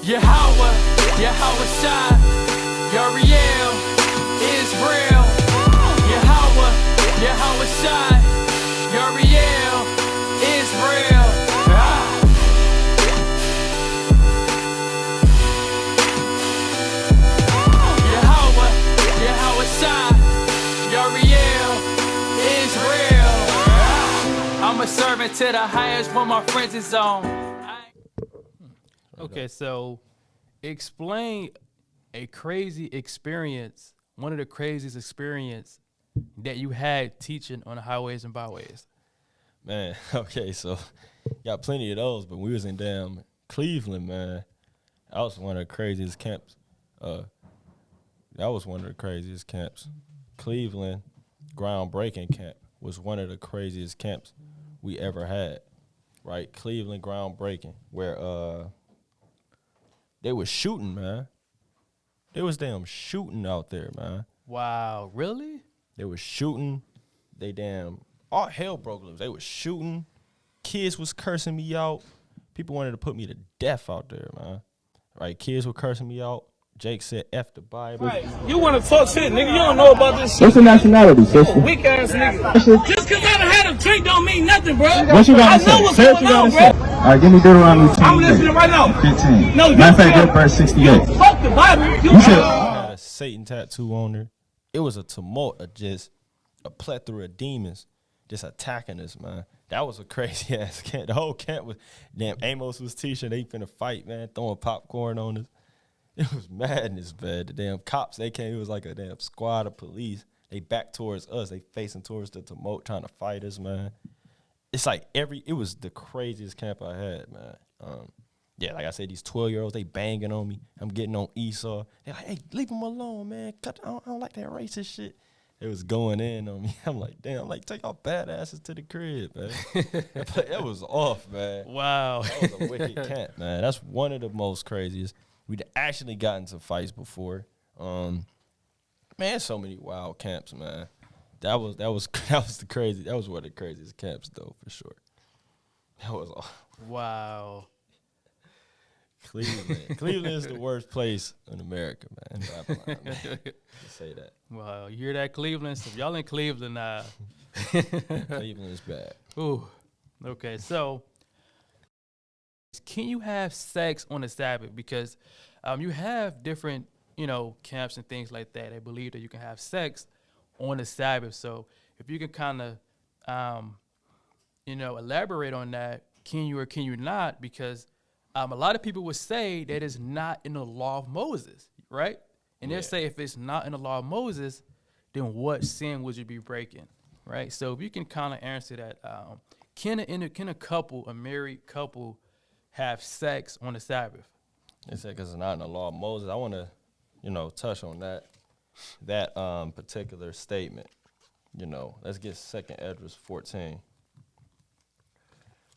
Yahweh, Yahweh Shai, Yariel is real. Yahweh, Yahweh Shai, Yariel is real. Yahweh, Yahweh Shai, Yariel is real. I'm a servant to the highest when my friends is on. Okay, so explain a crazy experience, one of the craziest experience that you had teaching on the highways and byways. Man, okay, so got plenty of those, but we was in damn Cleveland, man. That was one of the craziest camps. Cleveland groundbreaking camp was one of the craziest camps we ever had, right? Cleveland groundbreaking, where they was shooting, man. They was damn shooting out there, man. Wow, really? They was shooting. They damn, all hell broke loose. They was shooting. Kids was cursing me out. People wanted to put me to death out there, man. Right, kids were cursing me out. Jake said, F the Bible. Right. You want to talk shit, nigga. You don't know about this shit. What's your nationality, sister? Weak ass nigga. Just because I done had a drink don't mean nothing, bro. What you I gotta know say? what's Say what going you on, gotta bro. say. All right, give me Deuteronomy 10. I'm listening right now. 15. No, Matter of fact, get verse 68. Fuck the Bible. You said, Had a Satan tattoo on her. It was a tumult of just a plethora of demons just attacking us, man. That was a crazy ass camp. The whole camp was, damn, Amos was teaching. They finna fight, man, throwing popcorn on us. It was madness, man. The damn cops, they came. It was like a damn squad of police. They back towards us. They facing towards the tumult, trying to fight us, man. It's like it was the craziest camp I had, man. Yeah, like I said, these 12-year-olds, they banging on me. I'm getting on Esau. They're like, hey, leave him alone, man. I don't like that racist shit. It was going in on me. I'm like, damn, take y'all badasses to the crib, man. That was off, man. Wow. That was a wicked camp, man. That's one of the most craziest. We'd actually gotten into fights before. Man, so many wild camps, man. That was the crazy. That was one of the craziest camps, though, for sure. That was all. Wow. Cleveland is the worst place in America, man. Just say that. Well, you hear that, Cleveland? So if y'all in Cleveland, Cleveland is bad. Ooh. Okay, so can you have sex on the Sabbath? Because you have different, camps and things like that. They believe that you can have sex on the Sabbath. So if you can kind of, elaborate on that, can you or can you not? Because a lot of people would say that it's not in the law of Moses, right? And they'll say if it's not in the law of Moses, then what sin would you be breaking, right? So if you can kind of answer that, can a married couple, have sex on the Sabbath? They said because it's not in the law of Moses. I want to, touch on that particular statement. Let's get 2nd Esdras 14.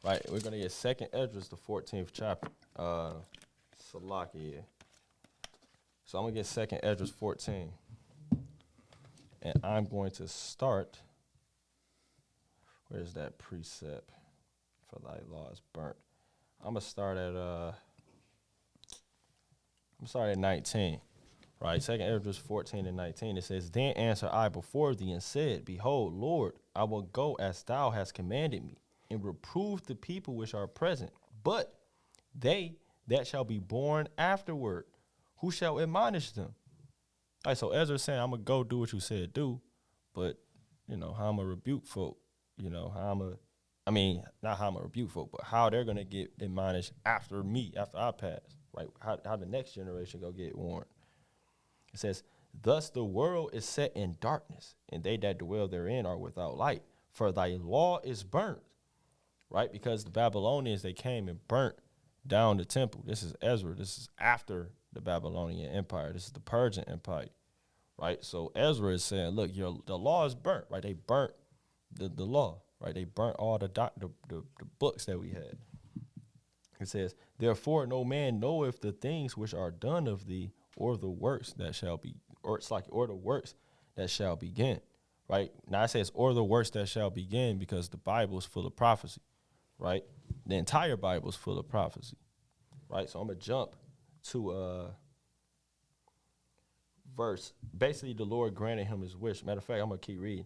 Right, we're going to get 2nd Esdras, the 14th chapter. Salakia. So I'm going to get 2nd Esdras 14. And I'm going to start. Where's that precept? For thy law is burnt. I'm going to start at 19. Right, 2nd Esdras 14 and 19. It says, Then answered I before thee and said, Behold, Lord, I will go as thou hast commanded me, and reprove the people which are present. But they that shall be born afterward, who shall admonish them? All right, so Ezra's saying, I'm going to go do what you said do, but, how I'm going to rebuke folk, not how I'm going to rebuke folk, but how they're going to get admonished after me, after I pass, right? How the next generation go get warned. It says, Thus the world is set in darkness, and they that dwell therein are without light, for thy law is burnt. Right, because the Babylonians, they came and burnt down the temple. This is Ezra. This is after the Babylonian Empire. This is the Persian Empire, right? So Ezra is saying, look, the law is burnt, right? They burnt the law, right? They burnt all the books that we had. It says, Therefore no man knoweth the things which are done of thee, or the works that shall be, or the works that shall begin, right? Now it says, or the works that shall begin, because the Bible is full of prophecy. Right? The entire Bible is full of prophecy, right? So I'm going to jump to verse. Basically, the Lord granted him his wish. Matter of fact, I'm going to keep reading.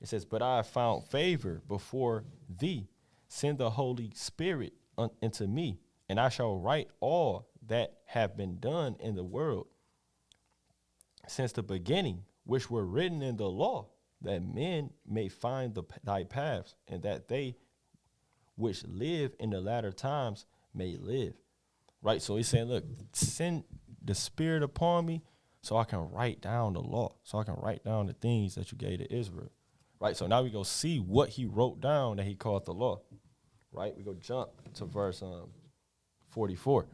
It says, but I have found favor before thee. Send the Holy Spirit into me, and I shall write all that have been done in the world since the beginning, which were written in the law, that men may find thy paths, and that they which live in the latter times may live. Right? So he's saying, look, send the Spirit upon me so I can write down the law, so I can write down the things that you gave to Israel. Right? So now we go see what he wrote down that he called the law. Right? We go jump to verse 44. It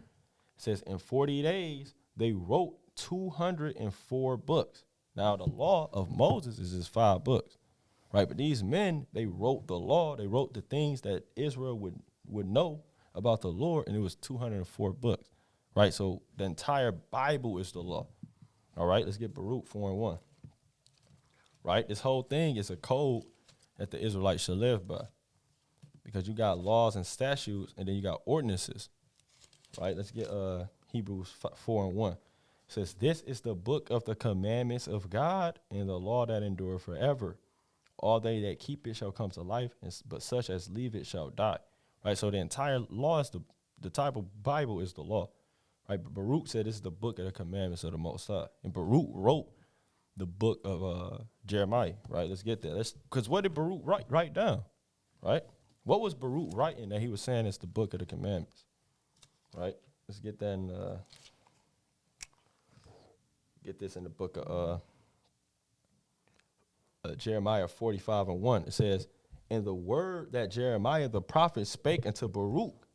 says, in 40 days, they wrote 204 books. Now, the law of Moses is just 5 books. Right? But these men, they wrote the law. They wrote the things that Israel would know about the Lord, and it was 204 books. Right? So the entire Bible is the law. All right? Let's get Baruch 4:1. Right? This whole thing is a code that the Israelites should live by. Because you got laws and statutes, and then you got ordinances. Right? Let's get Hebrews 4:1. It says, this is the book of the commandments of God and the law that endure forever. All they that keep it shall come to life, but such as leave it shall die. Right? So the entire law is the type of Bible is the law. Right? But Baruch said this is the book of the commandments of the Most High. And Baruch wrote the book of Jeremiah. Right? Let's get there. Because what did Baruch write down? Right? What was Baruch writing that he was saying is the book of the commandments? Right? Let's get that in get this in the book of Jeremiah 45:1. It says, and the word that Jeremiah the prophet spake unto Baruch,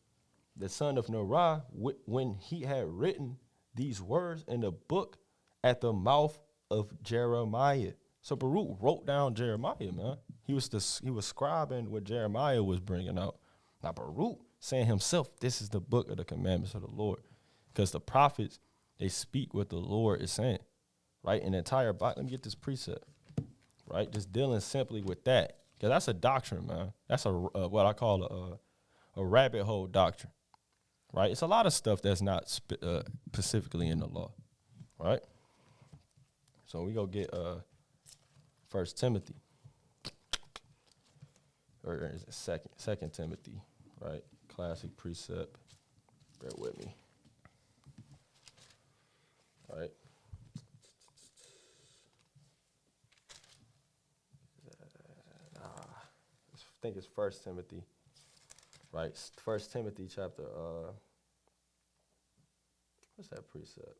the son of Nerah, when he had written these words in the book at the mouth of Jeremiah. So Baruch wrote down Jeremiah, man. He was scribing what Jeremiah was bringing out. Now Baruch saying himself, this is the book of the commandments of the Lord. Because the prophets, they speak what the Lord is saying. Right? In the entire Bible, let me get this precept. Right? Just dealing simply with that. Because that's a doctrine, man. That's what I call a rabbit hole doctrine. Right? It's a lot of stuff that's not specifically in the law. Right? So we go get 1 Timothy. Or is it second Timothy, right? Classic precept. Bear with me. All right. I think it's 1 Timothy, right? 1 Timothy chapter, what's that precept?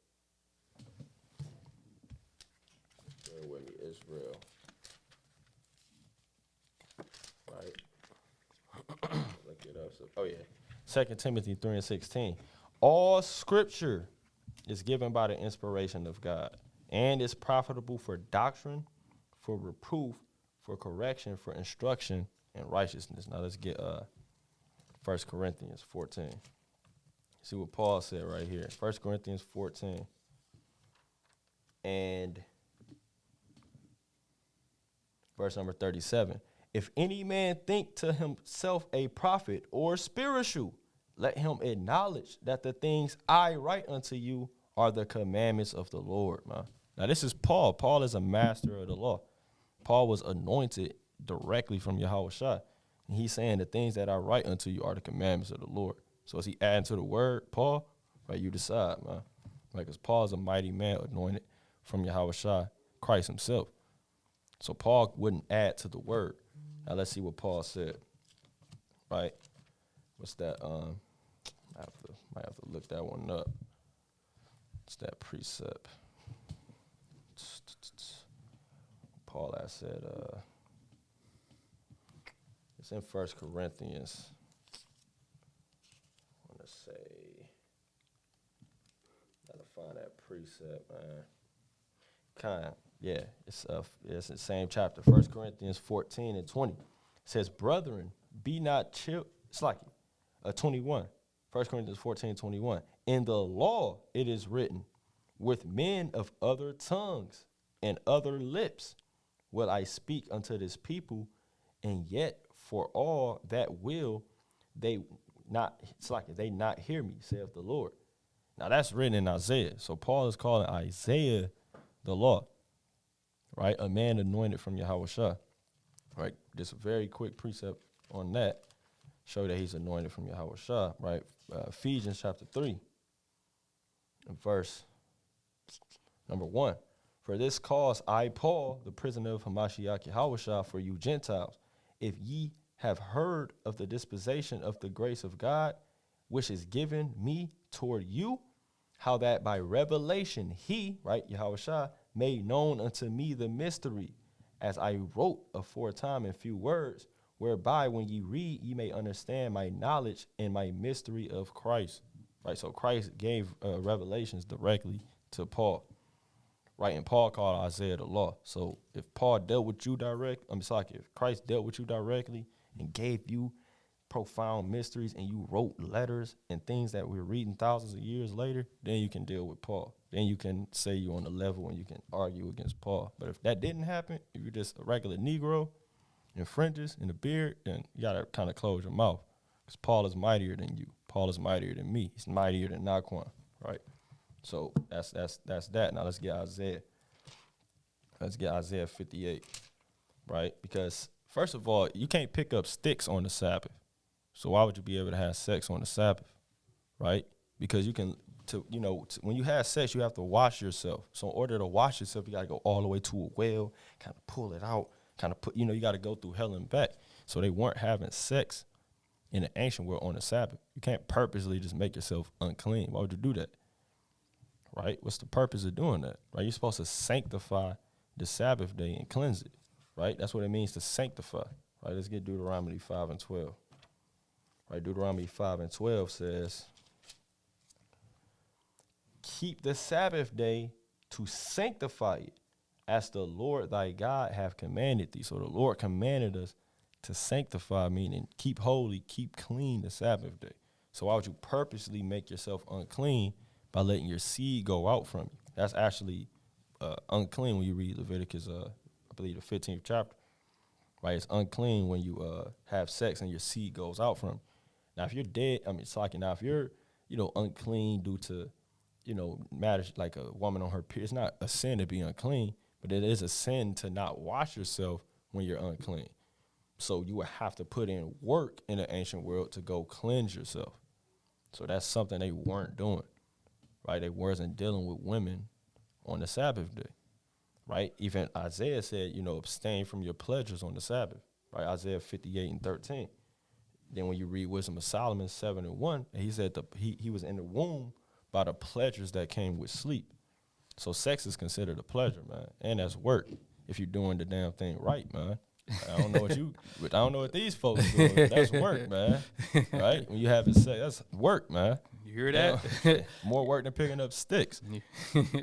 Bear with me, Israel. Right? Look it up. Oh, yeah. 2 Timothy 3:16. All scripture is given by the inspiration of God and is profitable for doctrine, for reproof, for correction, for instruction, and righteousness. Now let's get 1 Corinthians 14. See what Paul said right here. 1 Corinthians 14. And verse number 37. If any man think to himself a prophet or spiritual, let him acknowledge that the things I write unto you are the commandments of the Lord, man. Now this is Paul. Paul is a master of the law. Paul was anointed directly from Yahushua. And he's saying the things that I write unto you are the commandments of the Lord. So is he adding to the word, Paul? Right, you decide, man. Like, because Paul is a mighty man anointed from Yahushua, Christ himself. So Paul wouldn't add to the word. Now let's see what Paul said. Right? What's that? Might have to look that one up. What's that precept? Paul has said, it's in 1 Corinthians. I want to say, gotta find that precept, man. Yeah, it's the same chapter, 1 Corinthians 14:20. It says, brethren, be not chill. It's like 21. 1 Corinthians 14:21. In the law it is written, with men of other tongues and other lips will I speak unto this people, and yet for all that will they not, it's like they not hear me, saith the Lord. Now that's written in Isaiah. So Paul is calling Isaiah the law, right? A man anointed from Yahushua, right? Just a very quick precept on that. Show that he's anointed from Yahushua, right? Ephesians chapter 3, verse number 1. For this cause I, Paul, the prisoner of Hamashiach Yahushua, for you Gentiles, if ye have heard of the dispensation of the grace of God, which is given me toward you, how that by revelation he, right, Yahushua, made known unto me the mystery, as I wrote aforetime in few words, whereby when ye read, ye may understand my knowledge and my mystery of Christ. Right, so Christ gave revelations directly to Paul. Right, and Paul called Isaiah the law. So if Paul dealt with you if Christ dealt with you directly and gave you profound mysteries and you wrote letters and things that we're reading thousands of years later, then you can deal with Paul. Then you can say you're on the level and you can argue against Paul. But if that didn't happen, if you're just a regular Negro in fringes and a beard, then you got to kind of close your mouth, because Paul is mightier than you. Paul is mightier than me. He's mightier than Naquan, right? So that's that. Now let's get Isaiah. Let's get Isaiah 58, right? Because first of all, you can't pick up sticks on the Sabbath. So why would you be able to have sex on the Sabbath, right? Because you can, when you have sex, you have to wash yourself. So in order to wash yourself, you got to go all the way to a well, kind of pull it out, kind of you got to go through hell and back. So they weren't having sex in the ancient world on the Sabbath. You can't purposely just make yourself unclean. Why would you do that, right? What's the purpose of doing that, right? You're supposed to sanctify the Sabbath day and cleanse it, right? That's what it means to sanctify, right? Let's get Deuteronomy 5 and 12. Right, Deuteronomy 5 and 12 says, keep the Sabbath day to sanctify it, as the Lord thy God hath commanded thee. So the Lord commanded us to sanctify, meaning keep holy, keep clean the Sabbath day. So why would you purposely make yourself unclean by letting your seed go out from you? That's actually unclean when you read Leviticus, I believe the 15th chapter. Right, it's unclean when you have sex and your seed goes out from you. Now, if you're dead, now if you're, unclean due to, matters like a woman on her period, it's not a sin to be unclean, but it is a sin to not wash yourself when you're unclean. So you would have to put in work in the ancient world to go cleanse yourself. So that's something they weren't doing, right? They wasn't dealing with women on the Sabbath day, right? Even Isaiah said, abstain from your pleasures on the Sabbath, right? Isaiah 58 and 13. Then when you read Wisdom of Solomon 7 and 1, he said he was in the womb by the pleasures that came with sleep. So sex is considered a pleasure, man, and that's work if you're doing the damn thing right, man. I don't know what these folks doing. But that's work, man. Right? When you having sex, that's work, man. You hear that? More work than picking up sticks.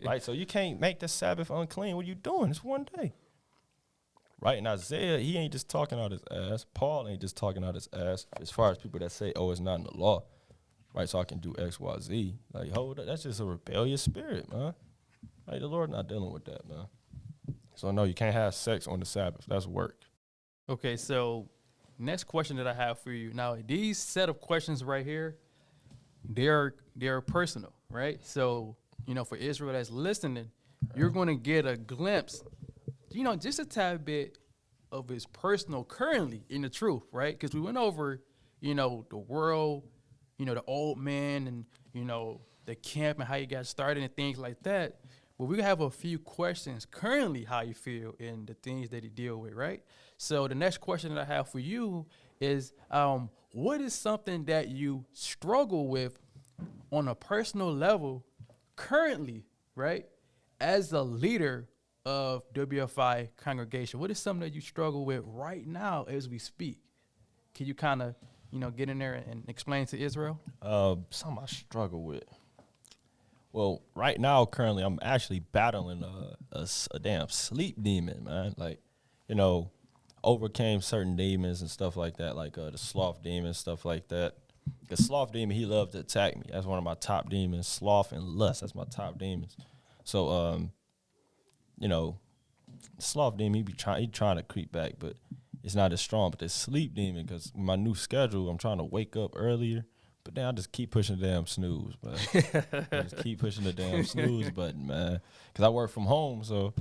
Right? So you can't make the Sabbath unclean. What are you doing? It's one day. Right? And Isaiah, he ain't just talking out his ass. Paul ain't just talking out his ass as far as people that say, oh, it's not in the law. Right? So I can do X, Y, Z. Like, hold up. That's just a rebellious spirit, man. Like, the Lord not dealing with that, man. So, no, you can't have sex on the Sabbath. That's work. Okay, so next question that I have for you. Now, these set of questions right here, they're personal, right? So, for Israel that's listening, you're going to get a glimpse, just a tad bit of his personal currently in the truth, right? Because we went over, the world, the old man and, the camp and how you got started and things like that. But we have a few questions currently how you feel and the things that you deal with, right? So the next question that I have for you is, what is something that you struggle with on a personal level currently, right, as a leader of WFI congregation? What is something that you struggle with right now as we speak? Can you kind of, get in there and explain to Israel? Something I struggle with. Well, right now, currently, I'm actually battling a damn sleep demon, man. Like, overcame certain demons and stuff like that, like the sloth demon, stuff like that. The sloth demon, he loved to attack me. That's one of my top demons. Sloth and lust, that's my top demons. So, sloth demon, he trying to creep back, but it's not as strong. But the sleep demon, because my new schedule, I'm trying to wake up earlier, But then I just keep pushing the damn snooze, man. I just keep pushing the damn snooze button, man. Because I work from home, so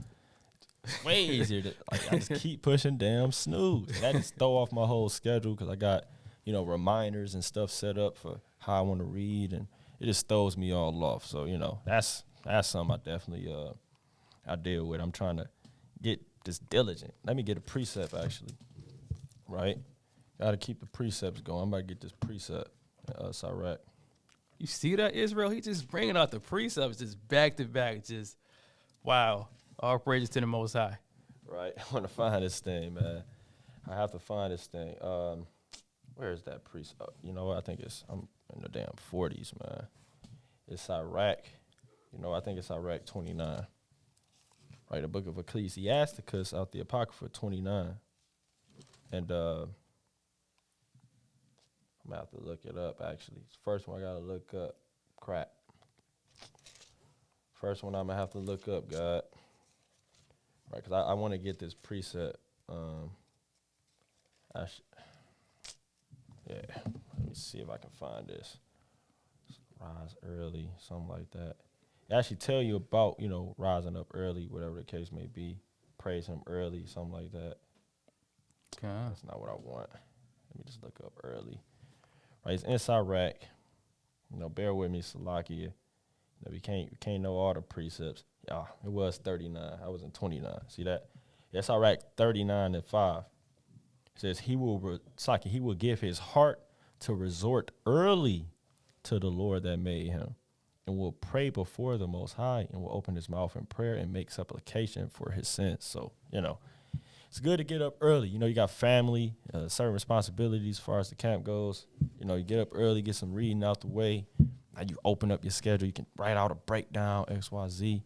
it's way easier to, like, I just keep pushing damn snooze. And that just throw off my whole schedule because I got, you know, reminders and stuff set up for how I want to read, and it just throws me all off. So, you know, that's something I definitely I deal with. I'm trying to get just diligent. Let me get a precept, actually, right? Got to keep the precepts going. I'm about to get this precept. Sirach. You see that, Israel? He just bringing out the precepts just back to back. Just, wow. All praises to the Most High. Right. I want to find this thing, man. I have to find this thing. Where is that precept? You know what? I think I'm in the damn 40s, man. It's Sirach. You know, I think it's Sirach 29. Right, the book of Ecclesiasticus out the Apocrypha 29. And I'm going to have to look it up, actually. It's the first one I got to look up. Crap. First one I'm going to have to look up, God. Right, because I want to get this preset. Yeah, let me see if I can find this. Rise early, something like that. It actually tell you about, you know, rising up early, whatever the case may be. Praise him early, something like that. Okay. That's not what I want. Let me just look up early. Right, it's in Sirach. You know, bear with me, Salakia. You know, we can't know all the precepts. Yeah, it was 39. I was in 29. See that? Yeah, Sirach 39 and 5. It says he will give his heart to resort early to the Lord that made him, and will pray before the Most High, and will open his mouth in prayer and make supplication for his sins. So, you know, it's good to get up early. You know, you got family, certain responsibilities as far as the camp goes. You know, you get up early, get some reading out the way. Now you open up your schedule. You can write out a breakdown, X, Y, Z,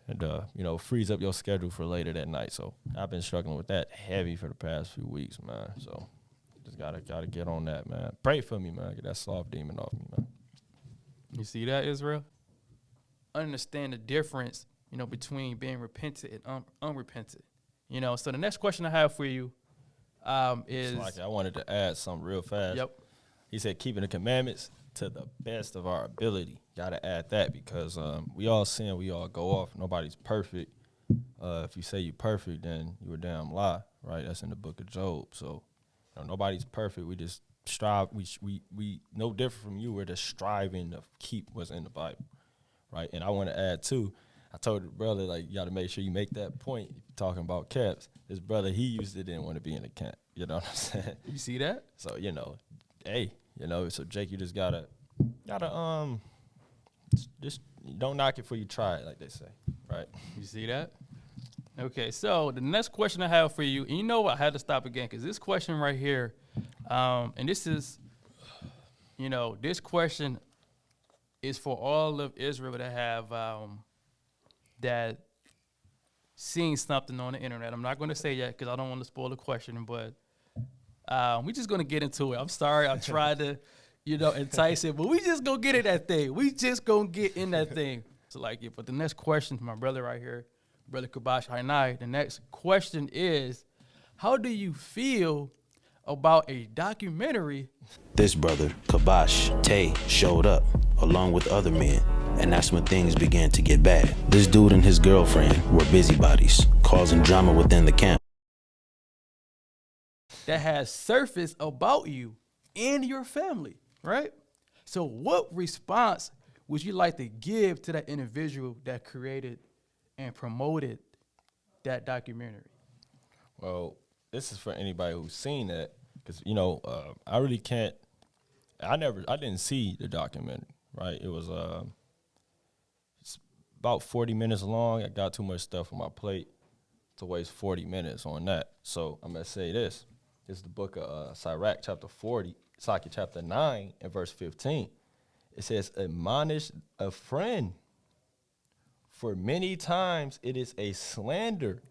and, you know, frees up your schedule for later that night. So I've been struggling with that heavy for the past few weeks, man. So just gotta get on that, man. Pray for me, man. Get that soft demon off me, man. You see that, Israel? Understand the difference, you know, between being repentant and unrepentant. You know, so the next question I have for you is... Like, I wanted to add something real fast. Yep. He said keeping the commandments to the best of our ability. Got to add that because we all sin, we all go off. Nobody's perfect. If you say you're perfect, then you a damn lie, right? That's in the book of Job. So, you know, nobody's perfect. We just strive. We no different from you. We're just striving to keep what's in the Bible, right? And I want to add too. I told the brother, like, you got to make sure you make that point. Talking about camps, his brother, he used to didn't want to be in a camp. You know what I'm saying? You see that? So, you know, hey, you know, so Jake, you just gotta just don't knock it before you try it, like they say, right? You see that? Okay, so the next question I have for you, and you know what, I had to stop again because this question right here, and this is, you know, this question is for all of Israel that have that seen something on the internet. I'm not going to say yet because I don't want to spoil the question, but we're just going to get into it. I'm sorry, I tried to, you know, entice it, but we just going to get in that thing. We just going to get in that thing. So, like, yeah, but the next question from my brother right here, Brother KABASH, INAH, the next question is, how do you feel about a documentary? This brother, KABASH, Tay, showed up, along with other men, and that's when things began to get bad. This dude and his girlfriend were busybodies, causing drama within the camp. That has surfaced about you and your family, right? So what response would you like to give to that individual that created and promoted that documentary? Well, this is for anybody who's seen that, because, you know, I really can't. I didn't see the documentary, right? It was it's about 40 minutes long. I got too much stuff on my plate to waste 40 minutes on that. So I'm gonna say this. This is the book of Sirach, chapter 40, Saki chapter 9, and verse 15. It says, admonish a friend, for many times it is a slander,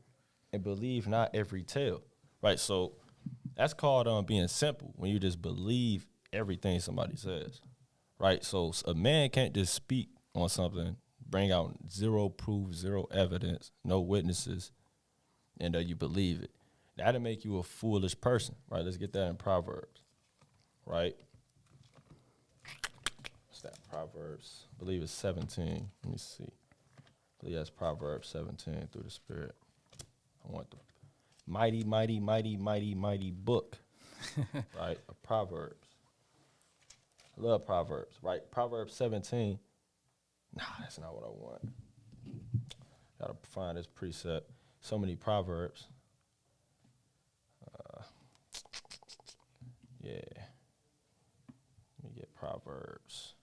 and believe not every tale. Right, so that's called being simple, when you just believe everything somebody says. Right, so a man can't just speak on something, bring out zero proof, zero evidence, no witnesses, and you believe it. That'll make you a foolish person, right? Let's get that in Proverbs, right? Proverbs. I believe it's 17. Let me see. I believe that's Proverbs 17 through the Spirit. I want the mighty, mighty, mighty, mighty, mighty book, right, of Proverbs. I love Proverbs, right? Proverbs 17. Nah, that's not what I want. Gotta find this precept. So many Proverbs. Yeah. Let me get Proverbs.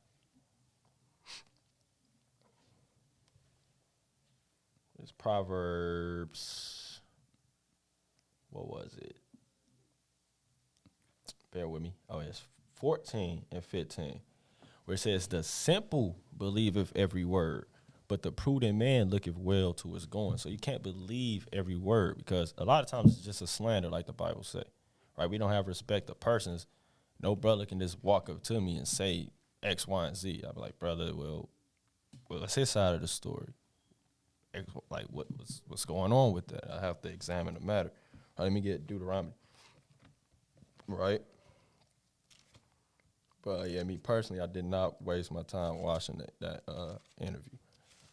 It's Proverbs. What was it? Bear with me. Oh, it's 14 and 15, where it says, the simple believeth every word, but the prudent man looketh well to his going. So you can't believe every word, because a lot of times it's just a slander, like the Bible say, right? We don't have respect of persons. No brother can just walk up to me and say X, Y, and Z. I'll be like, brother, well, it's his side of the story. Like, what's going on with that? I have to examine the matter. Right, let me get Deuteronomy. Right? But yeah, me personally, I did not waste my time watching that interview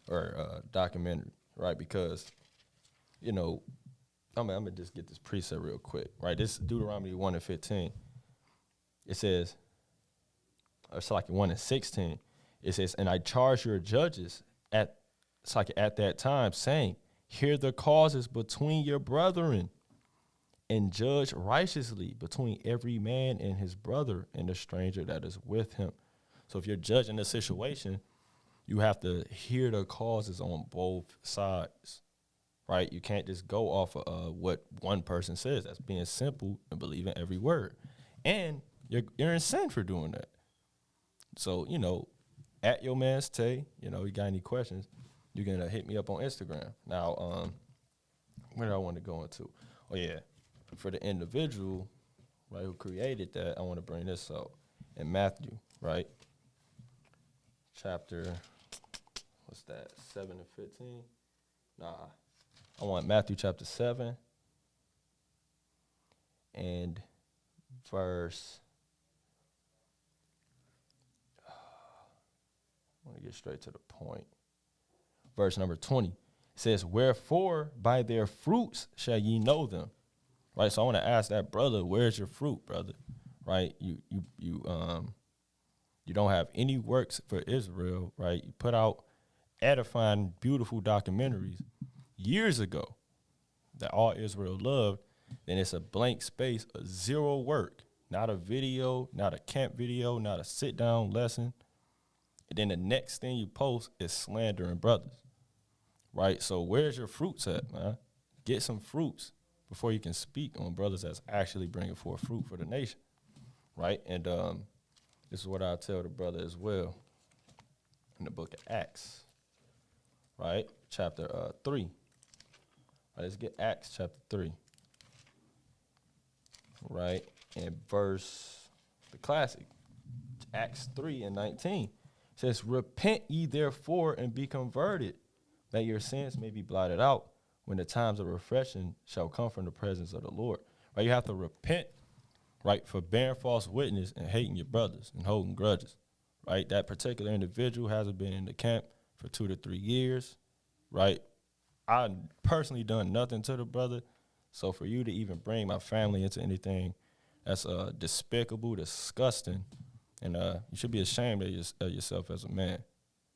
or documentary, right? Because, you know, I'm gonna just get this precept real quick, right? This Deuteronomy 1 and 15. It says, it's like 1 and 16. It says, and I charge your judges at that time, saying, hear the causes between your brethren, and judge righteously between every man and his brother and the stranger that is with him. So if you're judging a situation, you have to hear the causes on both sides, right? You can't just go off of what one person says. That's being simple and believing every word. And you're in sin for doing that. So, you know, at your man's Tay, you know, you got any questions, you can hit me up on Instagram. Now, where do I want to go into? Oh, yeah. For the individual, right, who created that, I want to bring this out in Matthew, right? Chapter, what's that, 7 and 15? Nah, I want Matthew chapter 7 and verse, I want to get straight to the point. Verse number 20 says, wherefore by their fruits shall ye know them. Right, so I want to ask that brother, where's your fruit, brother? Right, you don't have any works for Israel, right? You put out edifying, beautiful documentaries years ago that all Israel loved. Then it's a blank space, a zero work, not a video, not a camp video, not a sit-down lesson. And then the next thing you post is slandering brothers, right? So where's your fruits at, man? Get some fruits before you can speak on brothers that's actually bringing forth fruit for the nation, right? And this is what I tell the brother as well in the book of Acts, right? Chapter 3. Right, let's get Acts chapter 3, right? And verse, the classic, Acts 3 and 19 says, repent ye therefore and be converted, that your sins may be blotted out, when the times of refreshing shall come from the presence of the Lord. Right? You have to repent, right, for bearing false witness and hating your brothers and holding grudges. Right? That particular individual hasn't been in the camp for 2 to 3 years. Right? I personally done nothing to the brother. So for you to even bring my family into anything, that's despicable, disgusting. And you should be ashamed of yourself as a man.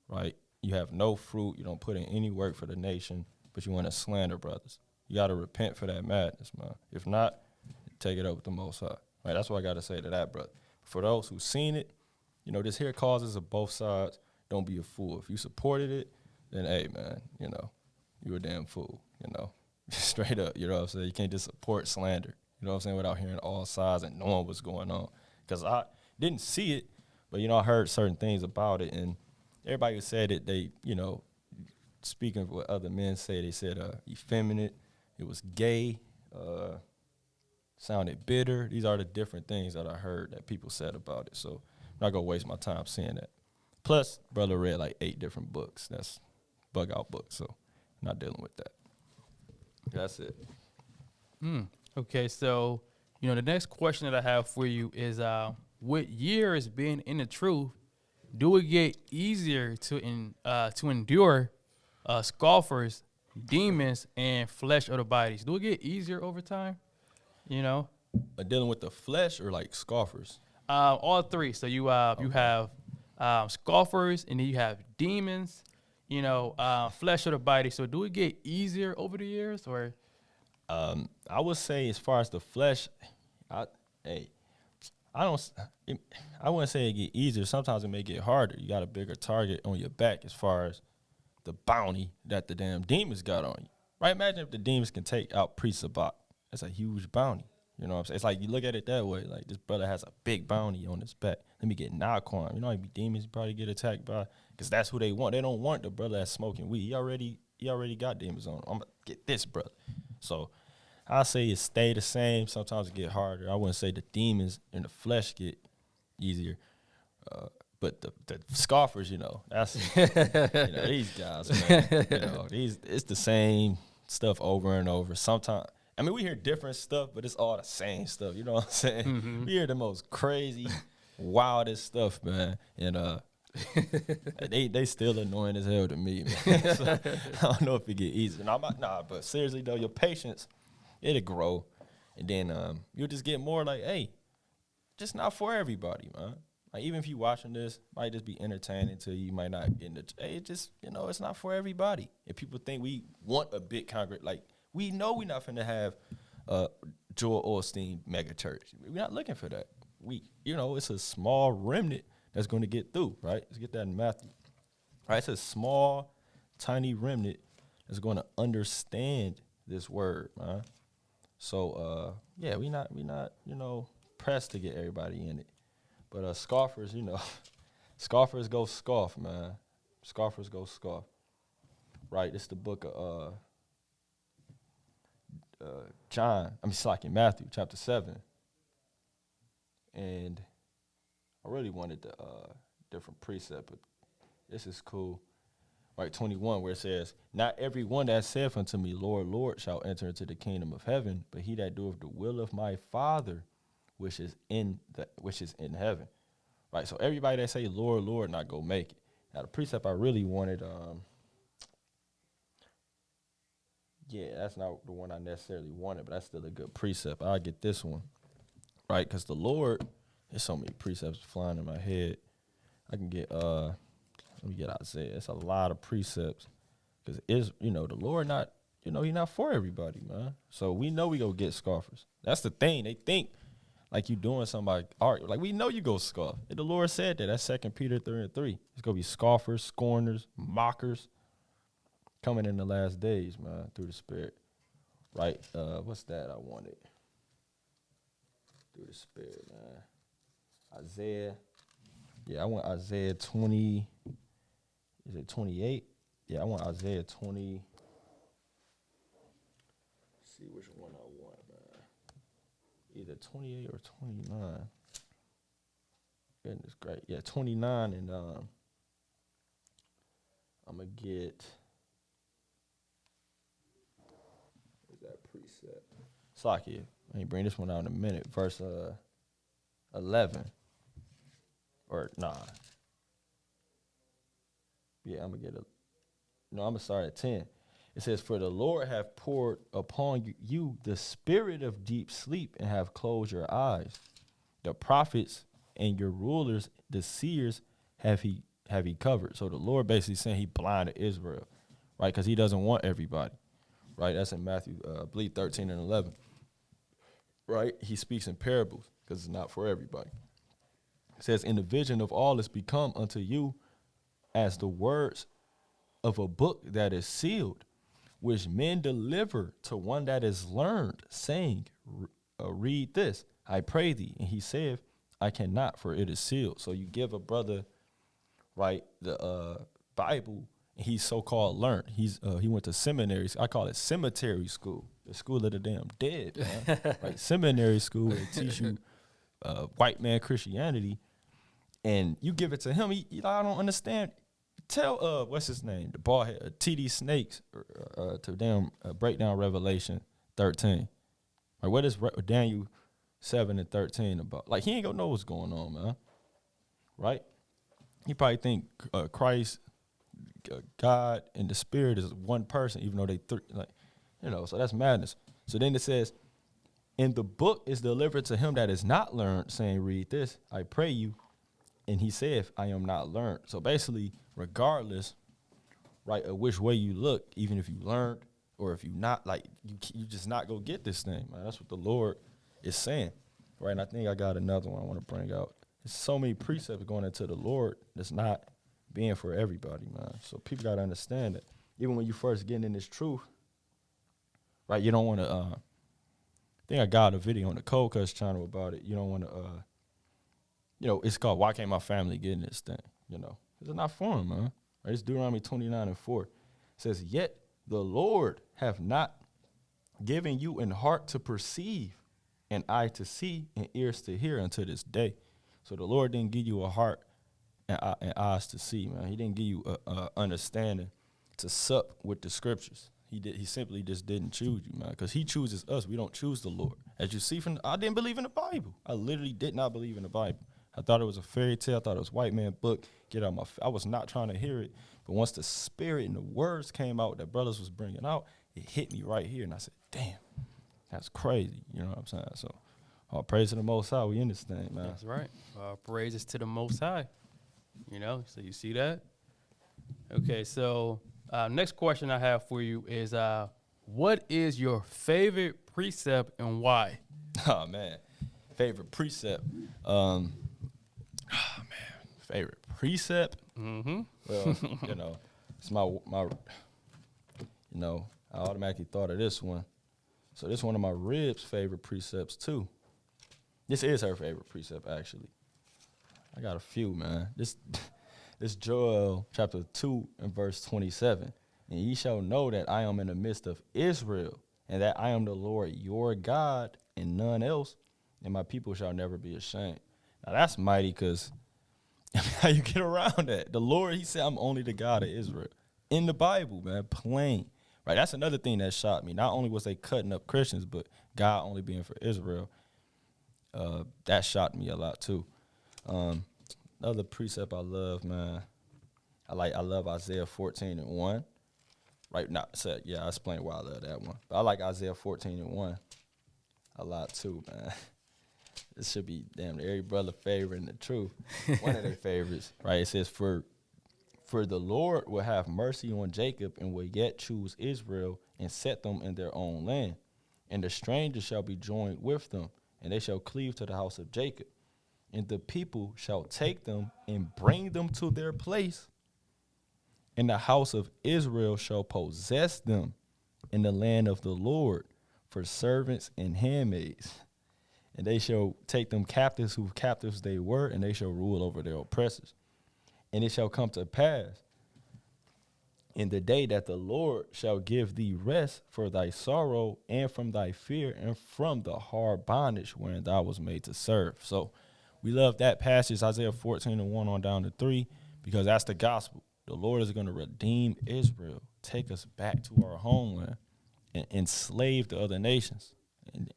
Right? You have no fruit. You don't put in any work for the nation, but you want to slander brothers. You got to repent for that madness, man. If not, take it up with the Most High. Right? That's what I got to say to that, brother. For those who've seen it, you know, this here causes of both sides. Don't be a fool. If you supported it, then, hey, man, you know, you a damn fool, you know. Straight up, you know what I'm saying? You can't just support slander, you know what I'm saying, without hearing all sides and knowing what's going on. Because I didn't see it, but, you know, I heard certain things about it, and everybody who said it, they, you know, speaking of what other men say, they said effeminate, it was gay, sounded bitter. These are the different things that I heard that people said about it. So I'm not going to waste my time seeing that. Plus, brother read like 8 different books. That's bug out books, so I'm not dealing with that. That's it. Okay, so, you know, the next question that I have for you is, with years being in the truth, do it get easier to endure scoffers, demons, and flesh of the bodies? Do it get easier over time? You know, Dealing with the flesh or like scoffers? all three. So you have scoffers, and then you have demons. You know, flesh of the body. So do it get easier over the years, or? I would say as far as the flesh, I wouldn't say it get easier. Sometimes it may get harder. You got a bigger target on your back as far as the bounty that the damn demons got on you. Right? Imagine if the demons can take out pre-Sabbat. That's a huge bounty. You know what I'm saying? It's like you look at it that way. Like this brother has a big bounty on his back. Let me get knocked on. You know how many demons probably get attacked by? Because that's who they want. They don't want the brother that's smoking weed. He already got demons on him. I'm going to get this brother. So I say it stay the same. Sometimes it get harder. I wouldn't say the demons and the flesh get easier. But the scoffers, you know, that's these guys, man. You know, it's the same stuff over and over. Sometimes, I mean, we hear different stuff, but it's all the same stuff. You know what I'm saying? Mm-hmm. We hear the most crazy, wildest stuff, man, and they still annoying as hell to me, man. So, I don't know if it get easier. But seriously though, your patience, it'll grow, and then you'll just get more like, hey, just not for everybody, man. Like even if you watching this, might just be entertaining to you. You might not get into. Hey, it just it's not for everybody. If people think we want a big congregation, like we know we're not finna have Joel Osteen mega church. We're not looking for that. It's a small remnant that's going to get through. Right? Let's get that in Matthew. Right? It's a small, tiny remnant that's going to understand this word, man. So we not pressed to get everybody in it. But scoffers, scoffers go scoff, man. Scoffers go scoff. Right? It's the book of Matthew chapter 7. And I really wanted the different precept, but this is cool. Right, 21, where it says, "Not every one that saith unto me, Lord, Lord, shall enter into the kingdom of heaven, but he that doeth the will of my Father, which is in heaven." Right, so everybody that say, Lord, Lord, not go make it. Now, the precept I really wanted, that's not the one I necessarily wanted, but that's still a good precept. I'll get this one, right, because the Lord, there's so many precepts flying in my head. I can get, let me get Isaiah. It's a lot of precepts, because the Lord not, He's not for everybody, man. So we know we go get scoffers. That's the thing. They think like you doing somebody art. Like we know you go scoff. And the Lord said that. That's 2 Peter 3:3. It's gonna be scoffers, scorners, mockers coming in the last days, man, through the Spirit. Right? What's that I wanted? Through the Spirit, man. Isaiah. Yeah, I want Isaiah 20. Is it 28? Yeah, I want Isaiah 20. Let's see which one I want, man. Either 28 or 29. Goodness great. Yeah, 29, and I'm going to get, where's that precept? Saki, I ain't bring this one out in a minute. Verse 11. Or, nah. Yeah, I'm going to start at 10. It says, "For the Lord hath poured upon you the spirit of deep sleep, and have closed your eyes. The prophets and your rulers, the seers, have he covered." So the Lord basically saying he blinded Israel, right? Because he doesn't want everybody, right? That's in Matthew, I believe, 13 and 11, right? He speaks in parables because it's not for everybody. It says, "In the vision of all is become unto you as the words of a book that is sealed, which men deliver to one that is learned, saying, read this, I pray thee. And he saith, I cannot, for it is sealed." So you give a brother, right, the Bible, and he's so-called learned. He went to seminaries. I call it cemetery school, the school of the damn dead, man. Right, seminary school, they teach you white man Christianity, and you give it to him. I don't understand. Tell what's his name, the bald head, T.D. Snakes, to break down Revelation 13. Like, what is Daniel 7 and 13 about? Like, he ain't gonna know what's going on, man. Right? he probably think Christ, God, and the Spirit is one person, even though they three. Like, so that's madness. So then it says, "And the book is delivered to him that is not learned, saying, Read this, I pray you. And he saith, I am not learned." So basically, regardless, right, of which way you look, even if you learned or if you not, like, you just not go get this thing, man. That's what the Lord is saying, right? And I think I got another one I want to bring out. There's so many precepts going into the Lord that's not being for everybody, man. So people got to understand that. Even when you first getting in this truth, right, you don't want to, I think I got a video on the Cold Cuts channel about it. You don't want to, it's called Why Can't My Family Get in This Thing, because it's not for them, man. Right? It's Deuteronomy 29:4. It says, "Yet the Lord have not given you an heart to perceive, an eye to see, and ears to hear unto this day." So the Lord didn't give you a heart and eyes to see, man. He didn't give you a understanding to sup with the scriptures. He simply just didn't choose you, man, because he chooses us. We don't choose the Lord. As you see I didn't believe in the Bible. I literally did not believe in the Bible. I thought it was a fairy tale. I thought it was a white man book. I was not trying to hear it. But once the spirit and the words came out that brothers was bringing out, it hit me right here. And I said, damn, that's crazy. You know what I'm saying? So all praise to the Most High. We in this thing, man. That's right. Praises to the Most High. So you see that? Okay, so next question I have for you is, what is your favorite precept and why? Oh, man. Favorite precept. Favorite precept. Mm-hmm. Well, it's my I automatically thought of this one. So this is one of my Rib's favorite precepts too. This is her favorite precept, actually. I got a few, man. This Joel chapter 2 and verse 27. "And ye shall know that I am in the midst of Israel, and that I am the Lord your God, and none else, and my people shall never be ashamed." Now that's mighty, because how you get around that? The Lord, he said, "I'm only the God of Israel." In the Bible, man, plain. Right, that's another thing that shocked me. Not only was they cutting up Christians, but God only being for Israel. That shocked me a lot too. Another precept I love, man. I love Isaiah 14:1. Right now, I explained why I love that one. But I like Isaiah 14:1 a lot too, man. This should be damn every brother favorite in the truth. One of their favorites, right? It says, For the Lord will have mercy on Jacob, and will yet choose Israel, and set them in their own land. And the stranger shall be joined with them, and they shall cleave to the house of Jacob. And the people shall take them and bring them to their place. And the house of Israel shall possess them in the land of the Lord for servants and handmaids. And they shall take them captives whose captives they were, and they shall rule over their oppressors. And it shall come to pass in the day that the Lord shall give thee rest for thy sorrow, and from thy fear, and from the hard bondage wherein thou was made to serve. So we love that passage, Isaiah 14:1 on down to 3, because that's the gospel. The Lord is going to redeem Israel, take us back to our homeland, and enslave the other nations.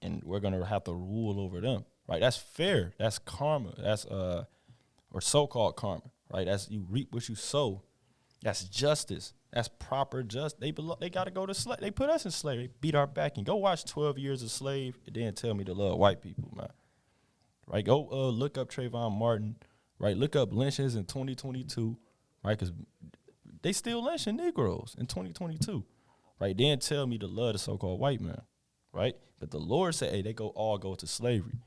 And we're going to have to rule over them, right? That's fair. That's karma. That's or so-called karma, right? That's you reap what you sow. That's justice. That's proper justice. They got to go to slave. They put us in slavery. They beat our back. And go watch 12 Years a Slave and then tell me to love white people, man. Right? Go look up Trayvon Martin. Right? Look up lynchings in 2022. Right? Because they still lynching Negroes in 2022. Right? Then tell me to love the so-called white man. Right? But the Lord said, hey, they all go to slavery,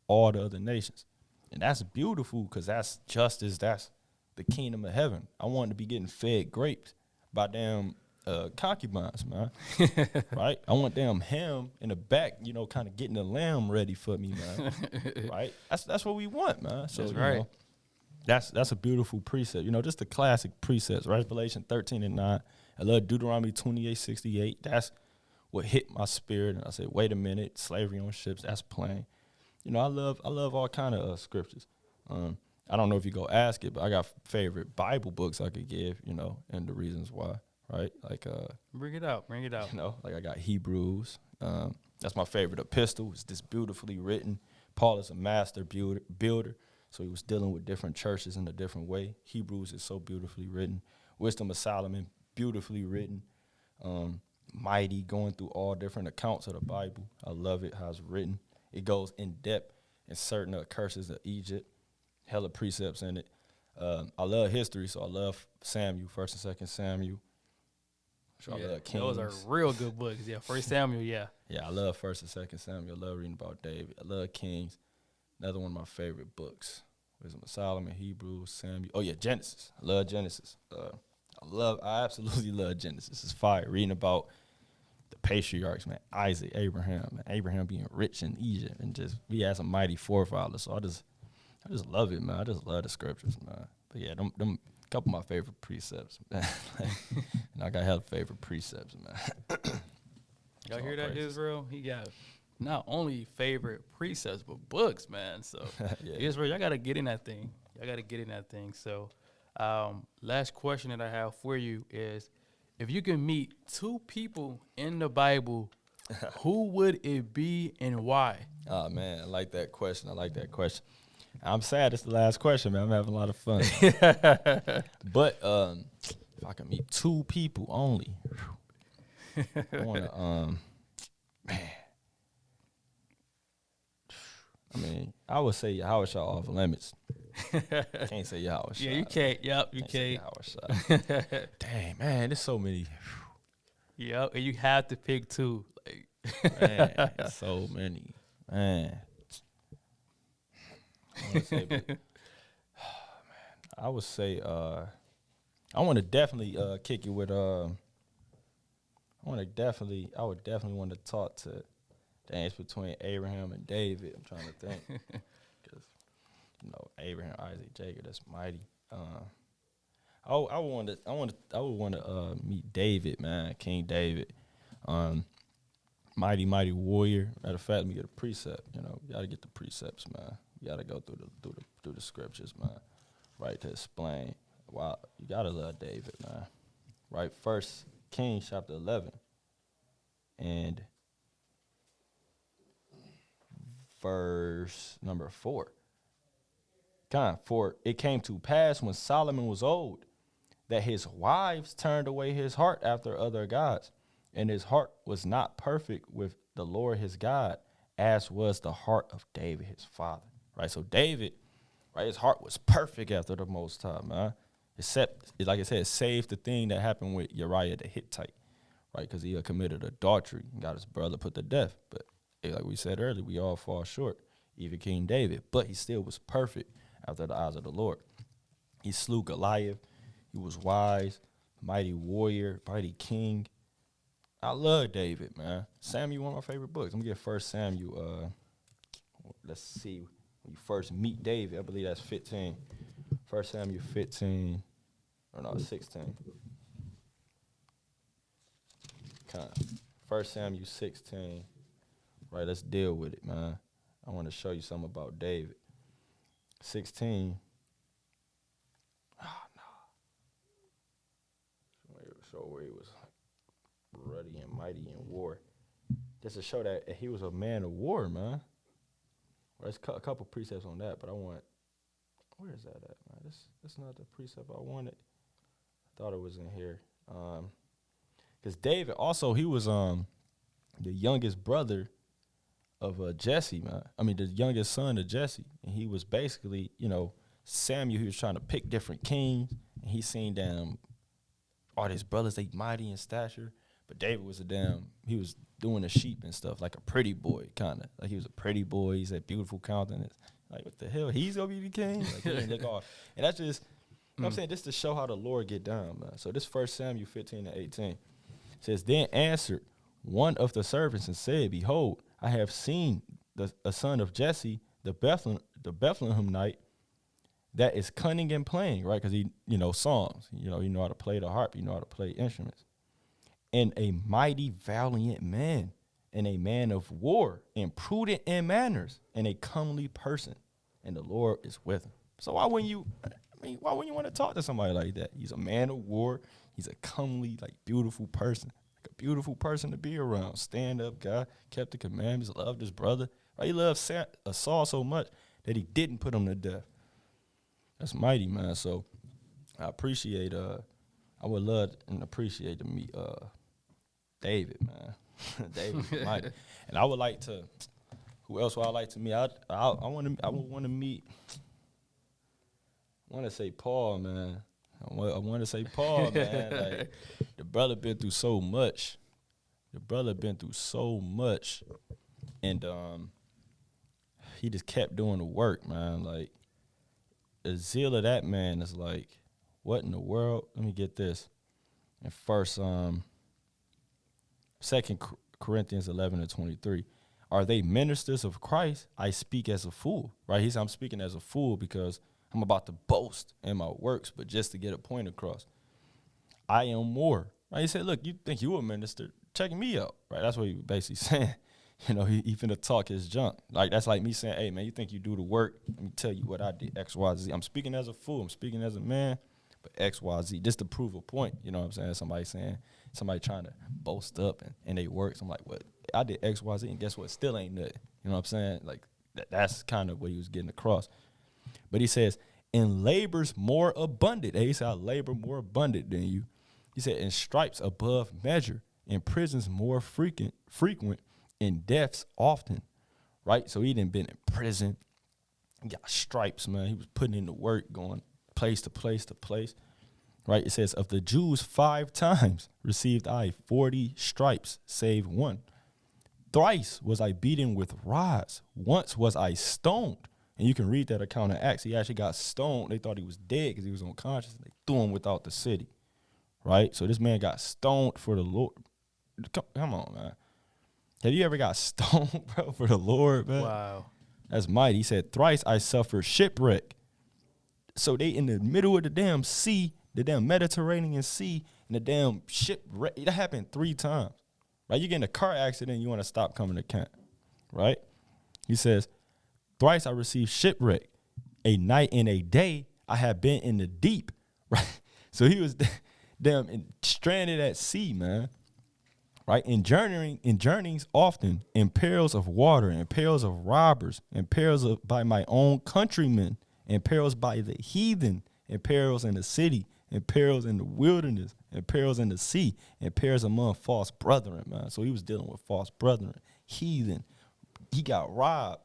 all the other nations. And that's beautiful, because that's justice. That's the kingdom of heaven. I wanted to be getting fed grapes by damn concubines, man. Right? I want damn ham in the back, kind of getting the lamb ready for me, man. Right? That's what we want, man. So, that's right. That's a beautiful precept. Just the classic precepts. Revelation 13:9. I love Deuteronomy 28:68. That's what hit my spirit, and I said, wait a minute, slavery on ships, that's plain. I love all kind of scriptures. I don't know if you go ask it, but I got favorite Bible books I could give, and the reasons why, right? Like bring it out. Like I got Hebrews. That's my favorite epistle. It's this beautifully written. Paul is a master builder. So he was dealing with different churches in a different way. Hebrews is so beautifully written. Wisdom of Solomon, beautifully written. Mighty, going through all different accounts of the Bible. I love it how it's written. It goes in depth in certain curses of Egypt. Hella precepts in it. I love history, so I love Samuel, 1st and 2nd Samuel. So I love Kings. Those are real good books. Yeah, First Samuel, yeah. Yeah, I love 1st and 2nd Samuel. I love reading about David. I love Kings. Another one of my favorite books. Wisdom of Solomon, Hebrews, Samuel. Oh yeah, Genesis. I love Genesis. I absolutely love Genesis. It's fire. Reading about the patriarchs, man. Isaac, Abraham, man. Abraham being rich in Egypt and just we had some mighty forefathers. So I just love it, man. I just love the scriptures, man. But yeah, them couple of my favorite precepts, man. And I got hella favorite precepts, man. Y'all hear that, Israel? He got not only favorite precepts, but books, man. So, Yeah. Israel, y'all got to get in that thing. So, last question that I have for you is, if you can meet two people in the Bible, who would it be and why? Oh, man, I like that question. I'm sad it's the last question, man. I'm having a lot of fun. But if I can meet two people only, I want to, man. I mean, I would say Yahweh Shah off limits. Can't say Yahweh Shah. Yeah, you can't. Yep, you can't. Yahweh Shah. Dang, man, there's so many. Yep, and you have to pick two. Like, Man, so many. Man. I would say, I want to definitely kick it with I would definitely want to talk to the answer between Abraham and David. I'm trying to think because Abraham, Isaac, Jacob, that's mighty. I would want to meet David, man, King David, mighty warrior. Matter of fact, let me get a precept. You got to get the precepts, man. You got to go through the scriptures, man, right, to explain. Wow, you got to love David, man. Right, 1 Kings chapter 11 and verse number 4. For it came to pass when Solomon was old that his wives turned away his heart after other gods, and his heart was not perfect with the Lord his God, as was the heart of David his father. Right, so David, right, his heart was perfect after the Most High, man. Except, like I said, save the thing that happened with Uriah the Hittite, right, because he had committed adultery and got his brother put to death. But like we said earlier, we all fall short, even King David. But he still was perfect after the eyes of the Lord. He slew Goliath. He was wise, mighty warrior, mighty king. I love David, man. Samuel, one of my favorite books. I'm going to get 1 Samuel. Let's see. When you first meet David, I believe that's 15. 1 Samuel 15. Or no, 16. 1 Samuel 16. Right, let's deal with it, man. I want to show you something about David. 16. Show where he was ruddy and mighty in war. Just to show that he was a man of war, man. Well, there's a couple precepts on that, but where is that at, man? That's not the precept I wanted. I thought it was in here. Because David also, he was the youngest brother of Jesse, man. I mean, the youngest son of Jesse. And he was basically, Samuel, he was trying to pick different kings, and he seen them, all his brothers, they mighty in stature, but David was he was doing the sheep and stuff, like a pretty boy, kind of. Like he was a pretty boy, he's a beautiful countenance. Like, what the hell, he's going to be the king? Like, he didn't look off. And that's just, I'm saying, just to show how the Lord get down, man. So this 1 Samuel 15 and 18 says, Then answered one of the servants and said, Behold, I have seen a son of Jesse, the Bethlehemite, that is cunning and playing, right? Because he, songs, you know how to play the harp, you know how to play instruments. And a mighty valiant man, and a man of war, and prudent in manners, and a comely person, and the Lord is with him. So why wouldn't you want to talk to somebody like that? He's a man of war. He's a comely, beautiful person, a beautiful person to be around. Stand up guy, kept the commandments, loved his brother. Right? He loved Saul so much that he didn't put him to death. That's mighty, man. So I appreciate I would love and appreciate to meet David, man. David is mighty. And I would like to, who else would I like to meet? I would want to meet, I want to say Paul, man. I want to say Paul, man. Like, the brother been through so much. And he just kept doing the work, man. Like, the zeal of that man is like, what in the world? Let me get this. In Second Corinthians 11:23. Are they ministers of Christ? I speak as a fool, right? He said, I'm speaking as a fool because I'm about to boast in my works, but just to get a point across. I am more, right? He said, look, you think you a minister? Check me out, right? That's what he basically saying. You know, he finna talk his junk. Like, that's like me saying, hey, man, you think you do the work? Let me tell you what I did, X, Y, Z. I'm speaking as a fool. I'm speaking as a man, but X, Y, Z, just to prove a point. You know what I'm saying? Somebody trying to boast up and they works. I'm like, what? I did X, Y, Z, and guess what? Still ain't nothing. You know what I'm saying? Like, that's kind of what he was getting across. But he says, in labors more abundant. He said, I labor more abundant than you. He said, in stripes above measure, in prisons more frequent, in deaths often, right? So he done been in prison. He got stripes, man. He was putting in the work, going place to place to place, right? It says, of the Jews 5 times received I 40 stripes, save one. Thrice was I beaten with rods. Once was I stoned. And you can read that account in Acts. He actually got stoned. They thought he was dead because he was unconscious. They threw him without the city, right? So this man got stoned for the Lord. Come on, man. Have you ever got stoned, bro, for the Lord, man? Wow. That's mighty. He said, thrice I suffered shipwreck. So they in the middle of the damn sea, the damn Mediterranean Sea, and the damn shipwreck. That happened 3 times, right? You get in a car accident, you want to stop coming to camp, right? He says, thrice I received shipwreck. A night and a day I have been in the deep, right? So he was damn stranded at sea, man. Right, in journeyings often, in perils of water, in perils of robbers, in perils by my own countrymen, in perils by the heathen, in perils in the city, in perils in the wilderness, in perils in the sea, in perils among false brethren, man. So he was dealing with false brethren, heathen. He got robbed,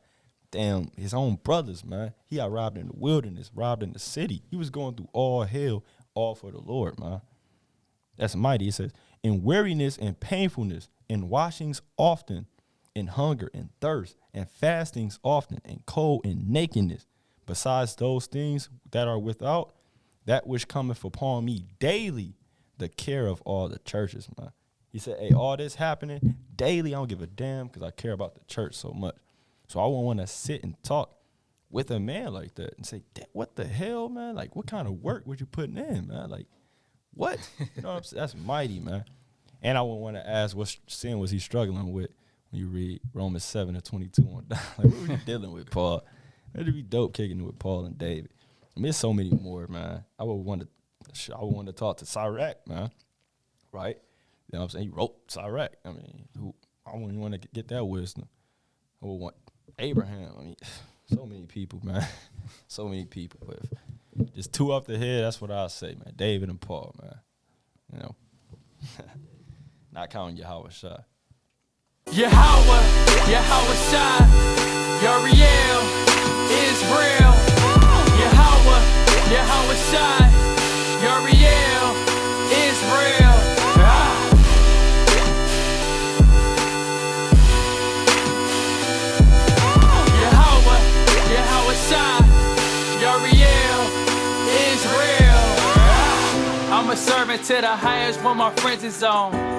damn, his own brothers, man. He got robbed in the wilderness, robbed in the city. He was going through all hell, all for the Lord, man. That's mighty. It says, in weariness and painfulness, in washings often, in hunger and thirst, and fastings often, in cold and nakedness. Besides those things that are without, that which cometh upon me daily, the care of all the churches, man. He said, hey, all this happening daily, I don't give a damn because I care about the church so much. So I won't want to sit and talk with a man like that and say, what the hell, man? Like, what kind of work would you putting in, man? Like, what? You know what I'm saying? That's mighty, man. And I would want to ask what sin was he struggling with when you read Romans 7:22 on down. Like, what was you dealing with, Paul? It'd be dope kicking it with Paul and David. I mean, there's so many more, man. I would want to talk to Sirach, man. Right? You know what I'm saying? He wrote Sirach. I mean, I wouldn't want to get that wisdom. I would want Abraham. I mean, so many people, man. So many people. But just 2 off the head, that's what I'll say, man. David and Paul, man. You know. Not counting Yahweh Shai. Yahweh Shai, Uriel is real. Yahweh Shai, Uriel is real. Yahweh Shai, Uriel is real. I'm a servant to the highest when my friends is on.